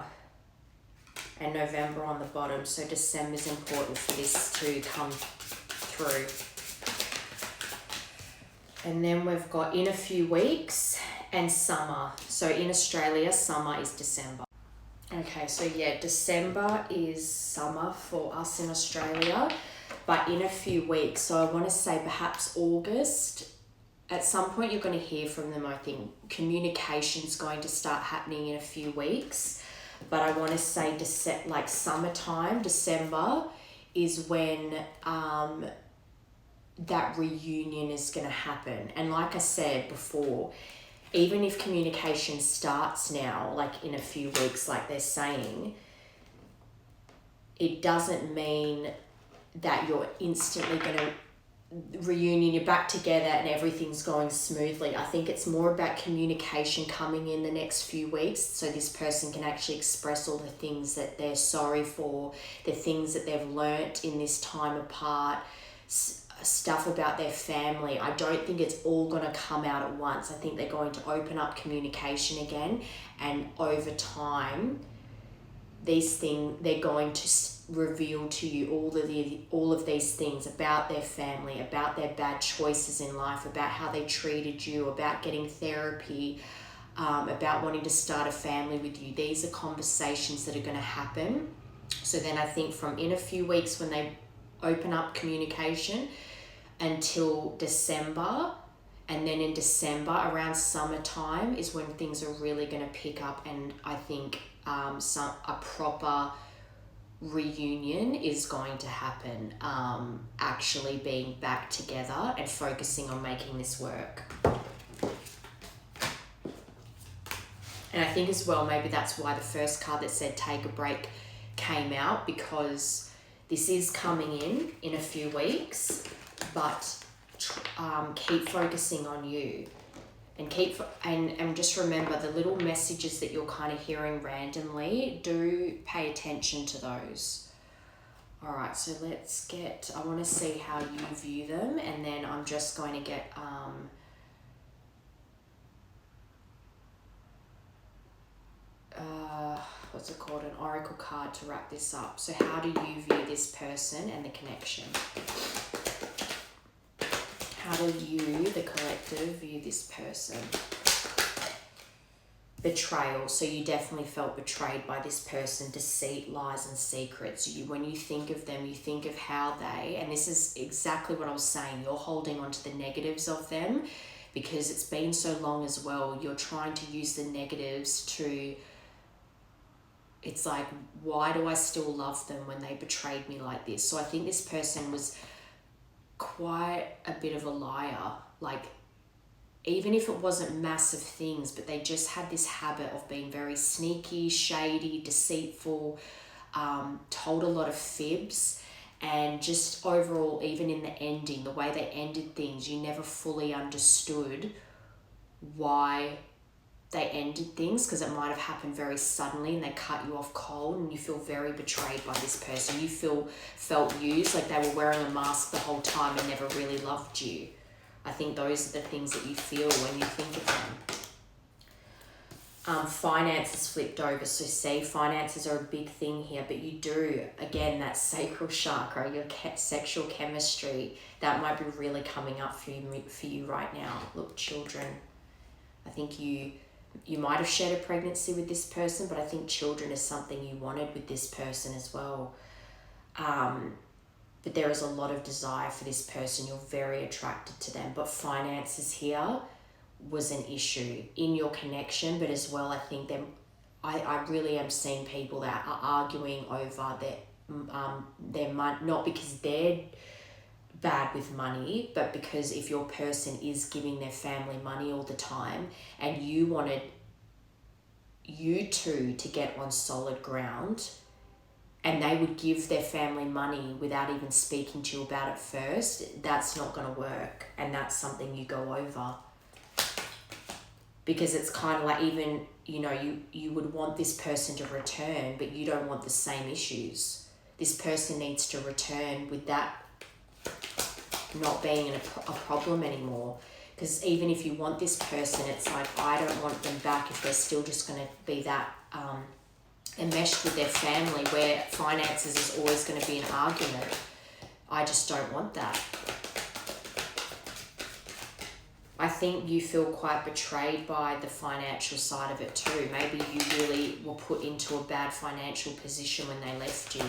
and November on the bottom. So December's important for this to come through. And then we've got in a few weeks and summer. So in Australia, summer is December. Okay, so yeah, December is summer for us in Australia, but in a few weeks. So I want to say perhaps August. At some point you're going to hear from them. I think communication's going to start happening in a few weeks. But I want to say like summertime, December, is when that reunion is going to happen. And like I said before, even if communication starts now, like in a few weeks, like they're saying, it doesn't mean that you're instantly going to reunion, you're back together and everything's going smoothly. I think it's more about communication coming in the next few weeks, so this person can actually express all the things that they're sorry for, the things that they've learnt in this time apart, stuff about their family. I don't think it's all going to come out at once. I think they're going to open up communication again, and over time they're going to reveal to you all of these things about their family, about their bad choices in life, about how they treated you, about getting therapy, about wanting to start a family with you. These are conversations that are going to happen. So then I think from in a few weeks when they open up communication until December, and then in December around summertime is when things are really going to pick up, and I think a proper reunion is going to happen, actually being back together and focusing on making this work. And I think as well, maybe that's why the first card that said take a break came out, because this is coming in a few weeks, but keep focusing on you. And just remember the little messages that you're kind of hearing randomly, do pay attention to those. All right, so I want to see how you view them, and then I'm just going to get, what's it called, an oracle card to wrap this up. So how do you view this person and the connection? How do you, the collective, view this person? Betrayal. So you definitely felt betrayed by this person. Deceit, lies, and secrets. When you think of them, you think of how they, and this is exactly what I was saying, you're holding on to the negatives of them because it's been so long as well. You're trying to use the negatives to, it's like, why do I still love them when they betrayed me like this? So I think this person was quite a bit of a liar, like even if it wasn't massive things, but they just had this habit of being very sneaky, shady, deceitful, told a lot of fibs, and just overall, even in the ending, the way they ended things, you never fully understood why they ended things, because it might have happened very suddenly and they cut you off cold, and you feel very betrayed by this person. You felt used, like they were wearing a mask the whole time and never really loved you. I think those are the things that you feel when you think of them. Finances flipped over. So say finances are a big thing here, but you do, again, that sacral chakra, your sexual chemistry, that might be really coming up for you right now. Look, children, I think you might have shared a pregnancy with this person, but I think children is something you wanted with this person as well. But there is a lot of desire for this person. You're very attracted to them. But finances here was an issue in your connection, but as well, I think I really am seeing people that are arguing over their money, not because they're bad with money, but because if your person is giving their family money all the time and you wanted you two to get on solid ground, and they would give their family money without even speaking to you about it first, that's not going to work, and that's something you go over. Because it's kind of like, even, you would want this person to return, but you don't want the same issues. This person needs to return with that not being a problem anymore. Because even if you want this person, it's like, I don't want them back if they're still just going to be that enmeshed with their family, where finances is always going to be an argument. I just don't want that. I think you feel quite betrayed by the financial side of it too. Maybe you really were put into a bad financial position when they left you.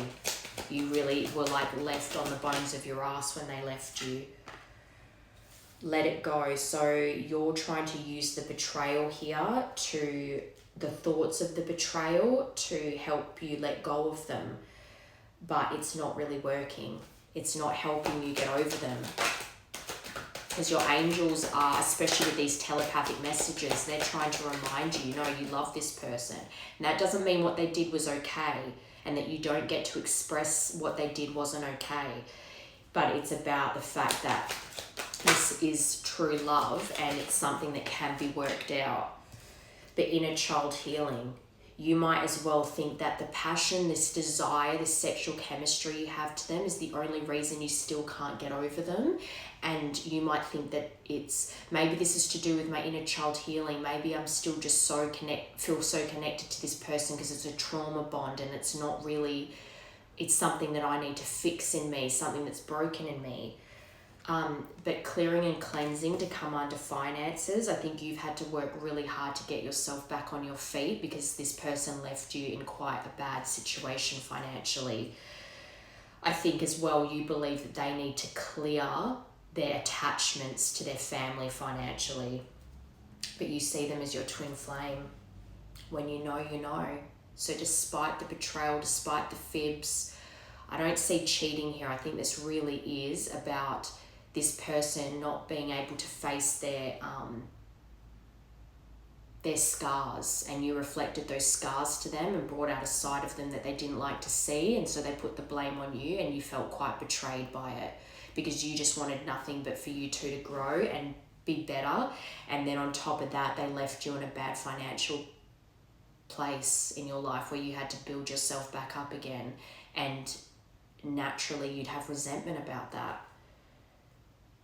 You really were like left on the bones of your ass when they left you. Let it go. So you're trying to use the betrayal here, the thoughts of the betrayal, to help you let go of them. But it's not really working. It's not helping you get over them. Because your angels are, especially with these telepathic messages, they're trying to remind you, you love this person. And that doesn't mean what they did was okay and that you don't get to express what they did wasn't okay. But it's about the fact that this is true love and it's something that can be worked out. The inner child healing. You might as well think that the passion, this desire, this sexual chemistry you have to them is the only reason you still can't get over them. And you might think that maybe this is to do with my inner child healing. Maybe I'm still just feel so connected to this person because it's a trauma bond and it's not really, it's something that I need to fix in me, something that's broken in me. But clearing and cleansing to come under finances, I think you've had to work really hard to get yourself back on your feet because this person left you in quite a bad situation financially. I think as well you believe that they need to clear their attachments to their family financially, but you see them as your twin flame. When you know, you know. So despite the betrayal, despite the fibs, I don't see cheating here. I think this really is about this person not being able to face their scars, and you reflected those scars to them and brought out a side of them that they didn't like to see, and so they put the blame on you and you felt quite betrayed by it because you just wanted nothing but for you two to grow and be better. And then on top of that, they left you in a bad financial place in your life where you had to build yourself back up again, and naturally you'd have resentment about that.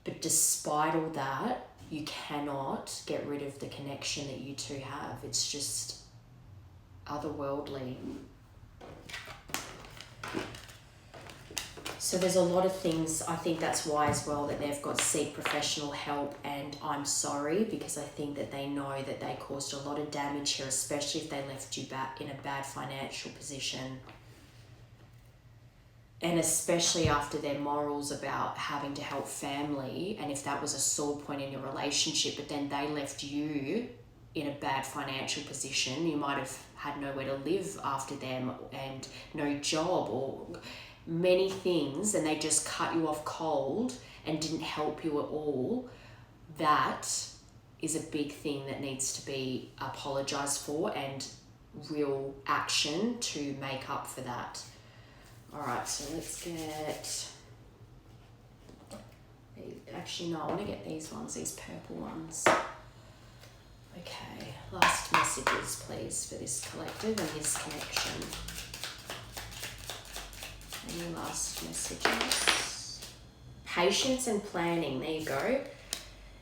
But despite all that, you cannot get rid of the connection that you two have. It's just otherworldly. So there's a lot of things. I think that's why as well that they've got to seek professional help, and I'm sorry because I think that they know that they caused a lot of damage here, especially if they left you back in a bad financial position. And especially after their morals about having to help family, and if that was a sore point in your relationship, but then they left you in a bad financial position, you might have had nowhere to live after them and no job or many things, and they just cut you off cold and didn't help you at all. That is a big thing that needs to be apologized for and real action to make up for that. All right, so let's get, actually no, I want to get these ones, these purple ones. Okay, last messages please for this collective and this connection. Any last messages? Patience and planning, there you go.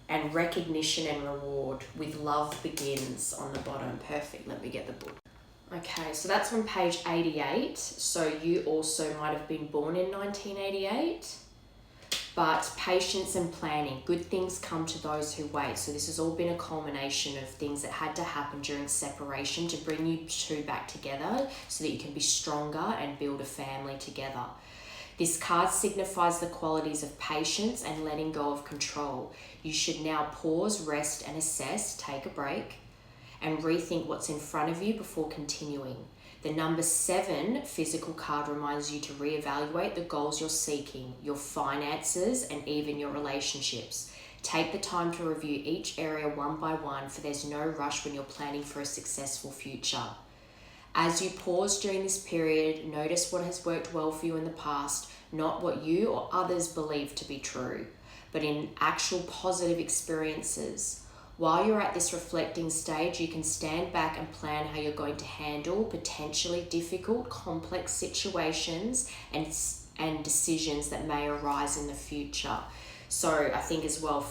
And recognition and reward with love begins on the bottom. Perfect, let me get the book. Okay, so that's on page 88. So you also might have been born in 1988. But patience and planning, good things come to those who wait. So this has all been a culmination of things that had to happen during separation to bring you two back together so that you can be stronger and build a family together. This card signifies the qualities of patience and letting go of control. You should now pause, rest and assess, take a break, and rethink what's in front of you before continuing. The number 7 physical card reminds you to reevaluate the goals you're seeking, your finances, and even your relationships. Take the time to review each area one by one, for there's no rush when you're planning for a successful future. As you pause during this period, notice what has worked well for you in the past, not what you or others believe to be true, but in actual positive experiences. While you're at this reflecting stage, you can stand back and plan how you're going to handle potentially difficult, complex situations and decisions that may arise in the future. So I think as well,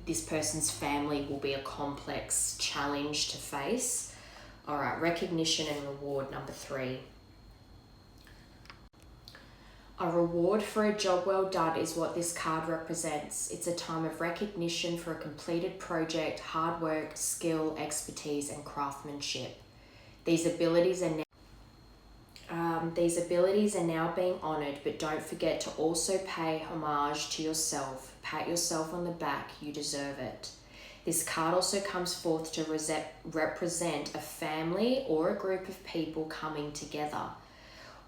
this person's family will be a complex challenge to face. All right, recognition and reward, number 3. A reward for a job well done is what this card represents. It's a time of recognition for a completed project, hard work, skill, expertise, and craftsmanship. These abilities are now being honoured, but don't forget to also pay homage to yourself. Pat yourself on the back, you deserve it. This card also comes forth to represent a family or a group of people coming together,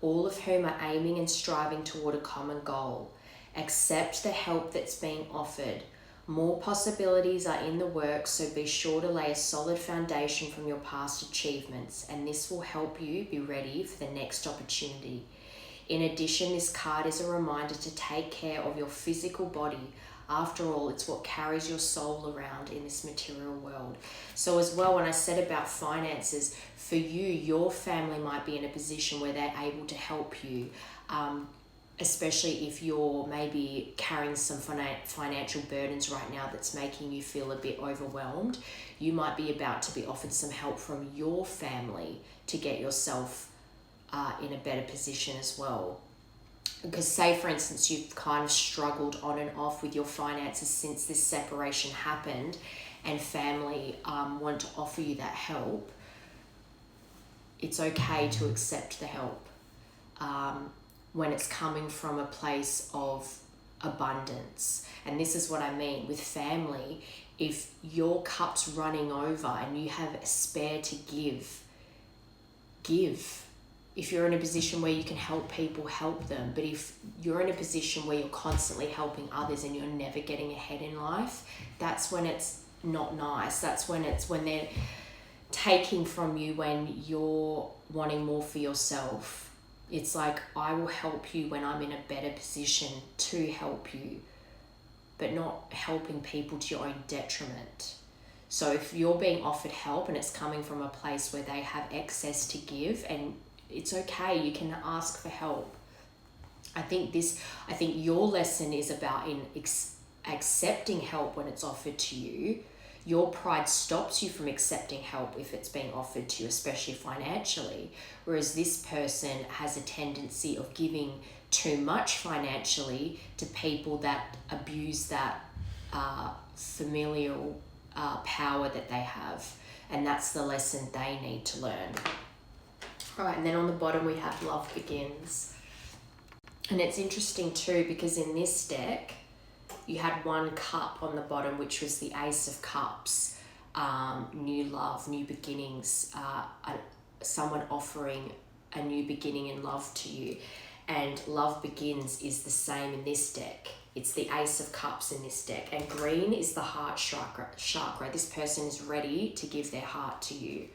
all of whom are aiming and striving toward a common goal. Accept the help that's being offered. More possibilities are in the works, so be sure to lay a solid foundation from your past achievements, and this will help you be ready for the next opportunity. In addition, this card is a reminder to take care of your physical body. After all, it's what carries your soul around in this material world. So as well, when I said about finances, for you, your family might be in a position where they're able to help you, especially if you're maybe carrying some financial burdens right now that's making you feel a bit overwhelmed. You might be about to be offered some help from your family to get yourself in a better position as well. Because say, for instance, you've kind of struggled on and off with your finances since this separation happened, and family want to offer you that help, it's okay to accept the help when it's coming from a place of abundance. And this is what I mean with family. If your cup's running over and you have a spare to give. If you're in a position where you can help people, help them. But if you're in a position where you're constantly helping others and you're never getting ahead in life, that's when it's not nice. That's when they're taking from you when you're wanting more for yourself. It's like, I will help you when I'm in a better position to help you, but not helping people to your own detriment. So if you're being offered help and it's coming from a place where they have excess to give, and it's okay, you can ask for help. I think your lesson is about accepting help when it's offered to you. Your pride stops you from accepting help if it's being offered to you, especially financially. Whereas this person has a tendency of giving too much financially to people that abuse that familial power that they have. And that's the lesson they need to learn. All right, and then on the bottom we have Love Begins. And it's interesting too, because in this deck, you had one cup on the bottom, which was the Ace of Cups, new love, new beginnings, someone offering a new beginning in love to you. And Love Begins is the same in this deck. It's the Ace of Cups in this deck. And green is the heart chakra. This person is ready to give their heart to you.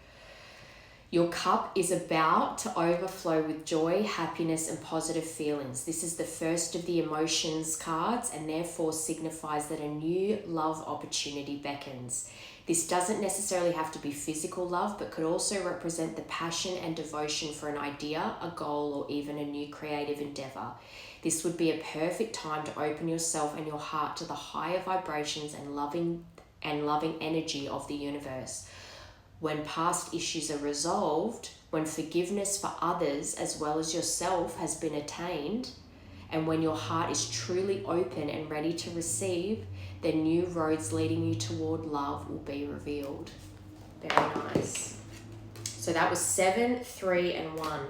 Your cup is about to overflow with joy, happiness, and positive feelings. This is the first of the emotions cards and therefore signifies that a new love opportunity beckons. This doesn't necessarily have to be physical love, but could also represent the passion and devotion for an idea, a goal, or even a new creative endeavor. This would be a perfect time to open yourself and your heart to the higher vibrations and loving energy of the universe. When past issues are resolved, when forgiveness for others as well as yourself has been attained, and when your heart is truly open and ready to receive, then new roads leading you toward love will be revealed. Very nice. So that was 7, 3, and 1.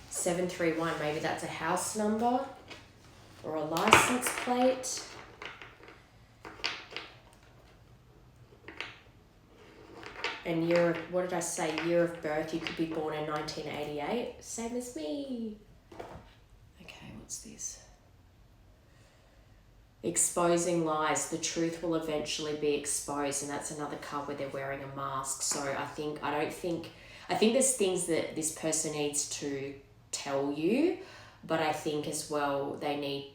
731, maybe that's a house number or a license plate. And year of, what did I say? Year of birth, you could be born in 1988. Same as me. Okay, what's this? Exposing lies. The truth will eventually be exposed. And that's another card where they're wearing a mask. So I think there's things that this person needs to tell you. But I think as well, they need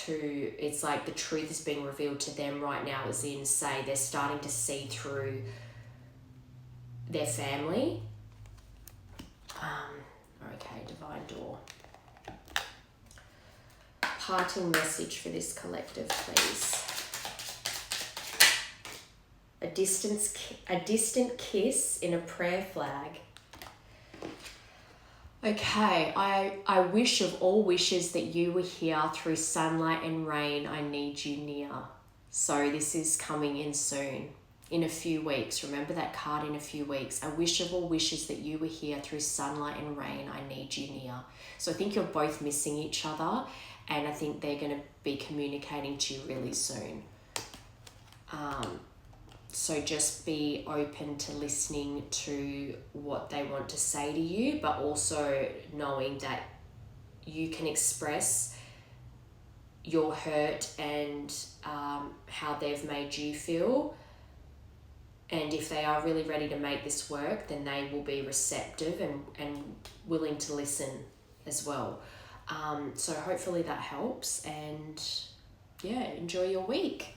it's like the truth is being revealed to them right now, as in, say, they're starting to see through their family. Okay, Divine Door. Parting message for this collective, please. A distant kiss in a prayer flag. Okay, I wish of all wishes that you were here through sunlight and rain. I need you near. So this is coming in soon, in a few weeks. Remember that card, in a few weeks. I wish of all wishes that you were here through sunlight and rain. I need you near. So I think you're both missing each other, and I think they're going to be communicating to you really soon. So just be open to listening to what they want to say to you, but also knowing that you can express your hurt and how they've made you feel. And if they are really ready to make this work, then they will be receptive and willing to listen as well. So hopefully that helps, and yeah, enjoy your week.